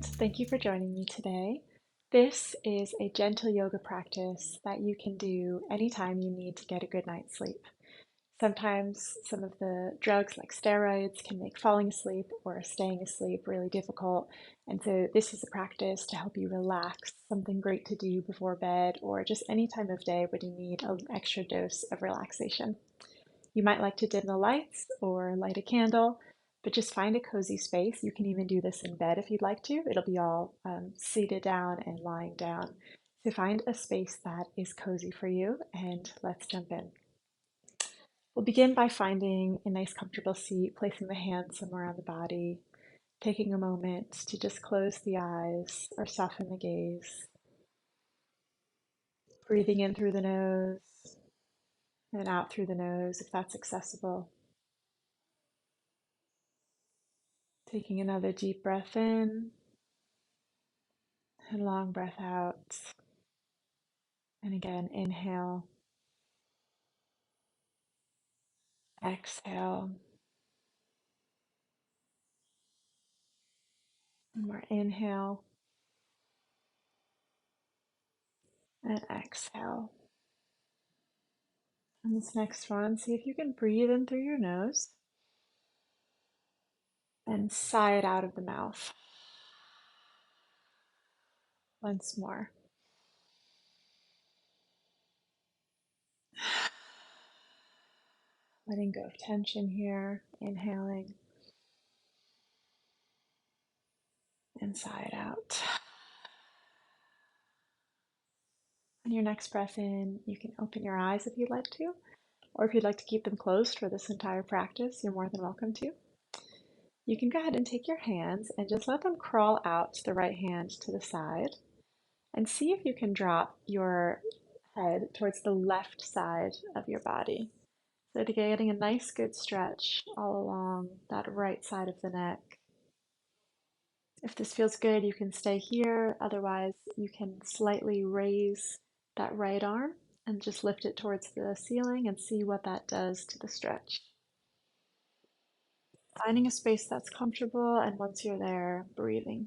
and thank you for joining me today. This is a gentle yoga practice that you can do anytime you need to get a good night's sleep. Sometimes some of the drugs like steroids can make falling asleep or staying asleep really difficult. And so this is a practice to help you relax, something great to do before bed or just any time of day when you need an extra dose of relaxation. You might like to dim the lights or light a candle, but just find a cozy space. You can even do this in bed if you'd like to. It'll be all seated down and lying down. So find a space that is cozy for you and let's jump in. We'll begin by finding a nice comfortable seat, placing the hands somewhere on the body, taking a moment to just close the eyes or soften the gaze, breathing in through the nose and out through the nose if that's accessible. Taking another deep breath in and long breath out. And again, inhale, exhale. One more inhale and exhale. And this next one, see if you can breathe in through your nose and sigh it out of the mouth. Once more. Letting go of tension here, inhaling and sigh it out. On your next breath in, you can open your eyes if you'd like to, or if you'd like to keep them closed for this entire practice, you're more than welcome to. You can go ahead and take your hands and just let them crawl out to the right hand to the side and see if you can drop your head towards the left side of your body. So to getting a nice good stretch all along that right side of the neck. If this feels good, you can stay here. Otherwise, you can slightly raise that right arm and just lift it towards the ceiling and see what that does to the stretch. Finding a space that's comfortable, and once you're there, breathing.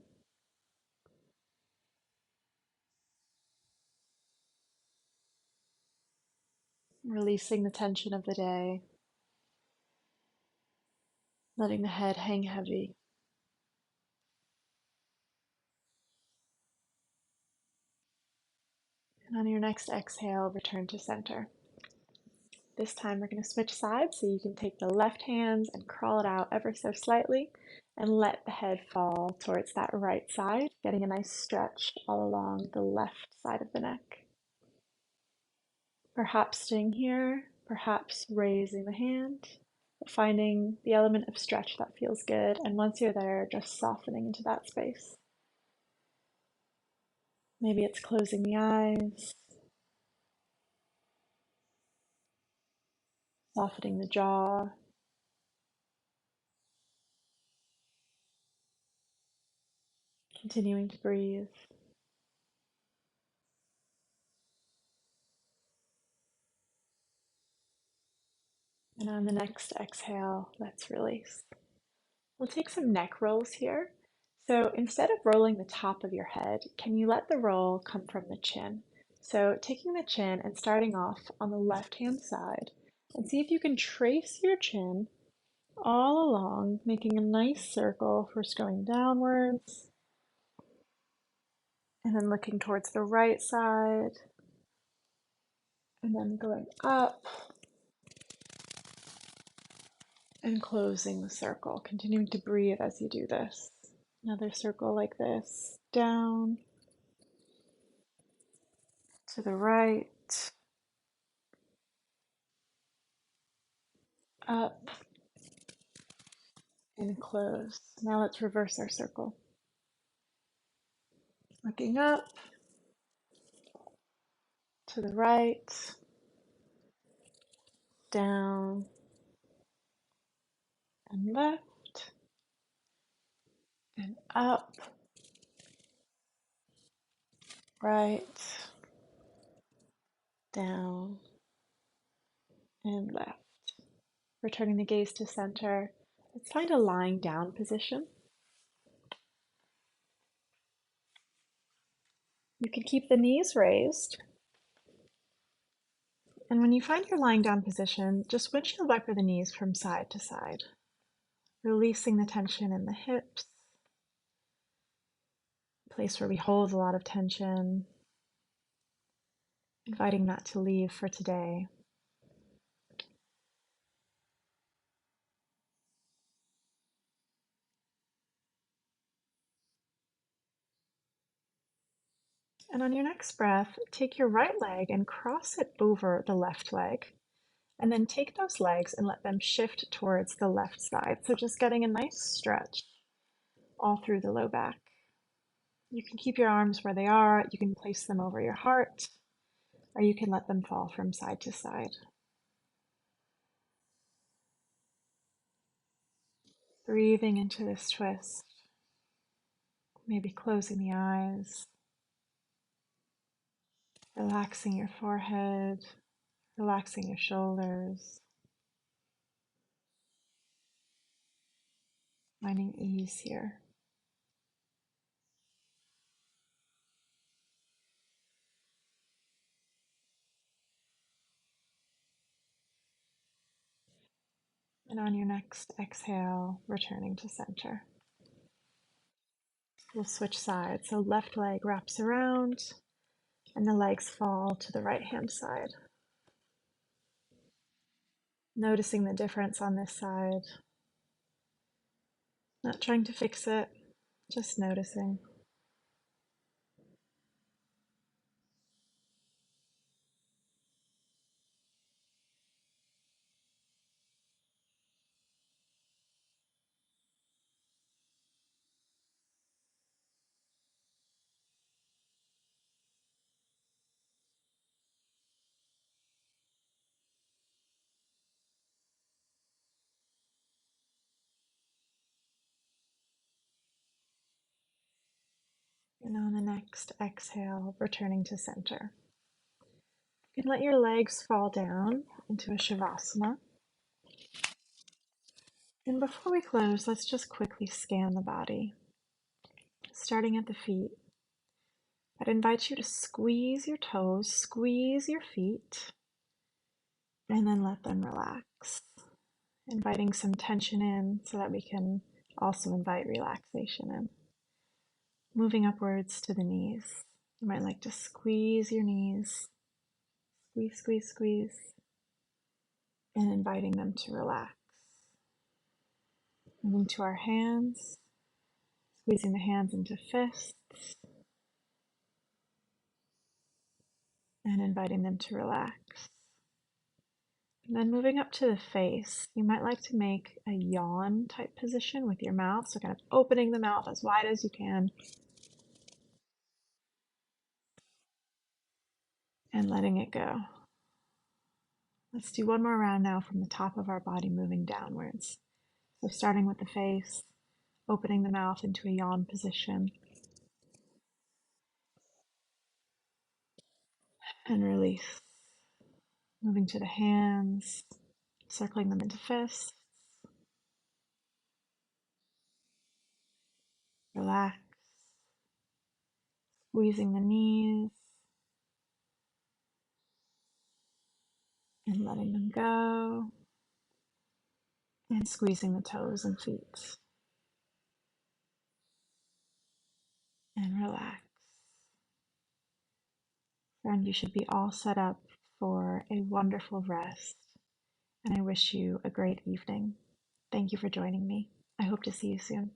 Releasing the tension of the day, letting the head hang heavy. And on your next exhale, return to center. This time we're going to switch sides, so you can take the left hand and crawl it out ever so slightly and let the head fall towards that right side, getting a nice stretch all along the left side of the neck. Perhaps staying here, perhaps raising the hand, but finding the element of stretch that feels good, and once you're there, just softening into that space. Maybe it's closing the eyes, softening the jaw, continuing to breathe. And on the next exhale, let's release. We'll take some neck rolls here. So instead of rolling the top of your head, can you let the roll come from the chin? So taking the chin and starting off on the left-hand side, and see if you can trace your chin all along, making a nice circle, first going downwards, and then looking towards the right side, and then going up, and closing the circle, continuing to breathe as you do this. Another circle like this, down, to the right, up, and close. Now let's reverse our circle. Looking up, to the right, down, and left, and up, right, down, and left. Returning the gaze to center. Let's find a lying down position. You can keep the knees raised. And when you find your lying down position, just windshield wiper the knees from side to side, releasing the tension in the hips, a place where we hold a lot of tension, inviting that to leave for today. And on your next breath, take your right leg and cross it over the left leg. And then take those legs and let them shift towards the left side. So just getting a nice stretch all through the low back. You can keep your arms where they are. You can place them over your heart, or you can let them fall from side to side. Breathing into this twist, maybe closing the eyes, relaxing your forehead, relaxing your shoulders, finding ease here. And on your next exhale, returning to center. We'll switch sides. So left leg wraps around and the legs fall to the right hand side. Noticing the difference on this side. Not trying to fix it, just noticing. And on the next exhale, returning to center. You can let your legs fall down into a Shavasana. And before we close, let's just quickly scan the body. Starting at the feet, I'd invite you to squeeze your toes, squeeze your feet, and then let them relax. Inviting some tension in so that we can also invite relaxation in. Moving upwards to the knees. You might like to squeeze your knees, squeeze, squeeze, squeeze, and inviting them to relax. Moving to our hands, squeezing the hands into fists, and inviting them to relax. And then moving up to the face, you might like to make a yawn type position with your mouth. So kind of opening the mouth as wide as you can and letting it go. Let's do one more round now from the top of our body moving downwards. So starting with the face, opening the mouth into a yawn position and release. Moving to the hands, circling them into fists. Relax. Squeezing the knees and letting them go. And squeezing the toes and feet. And relax. Friend, you should be all set up for a wonderful rest. And I wish you a great evening. Thank you for joining me. I hope to see you soon.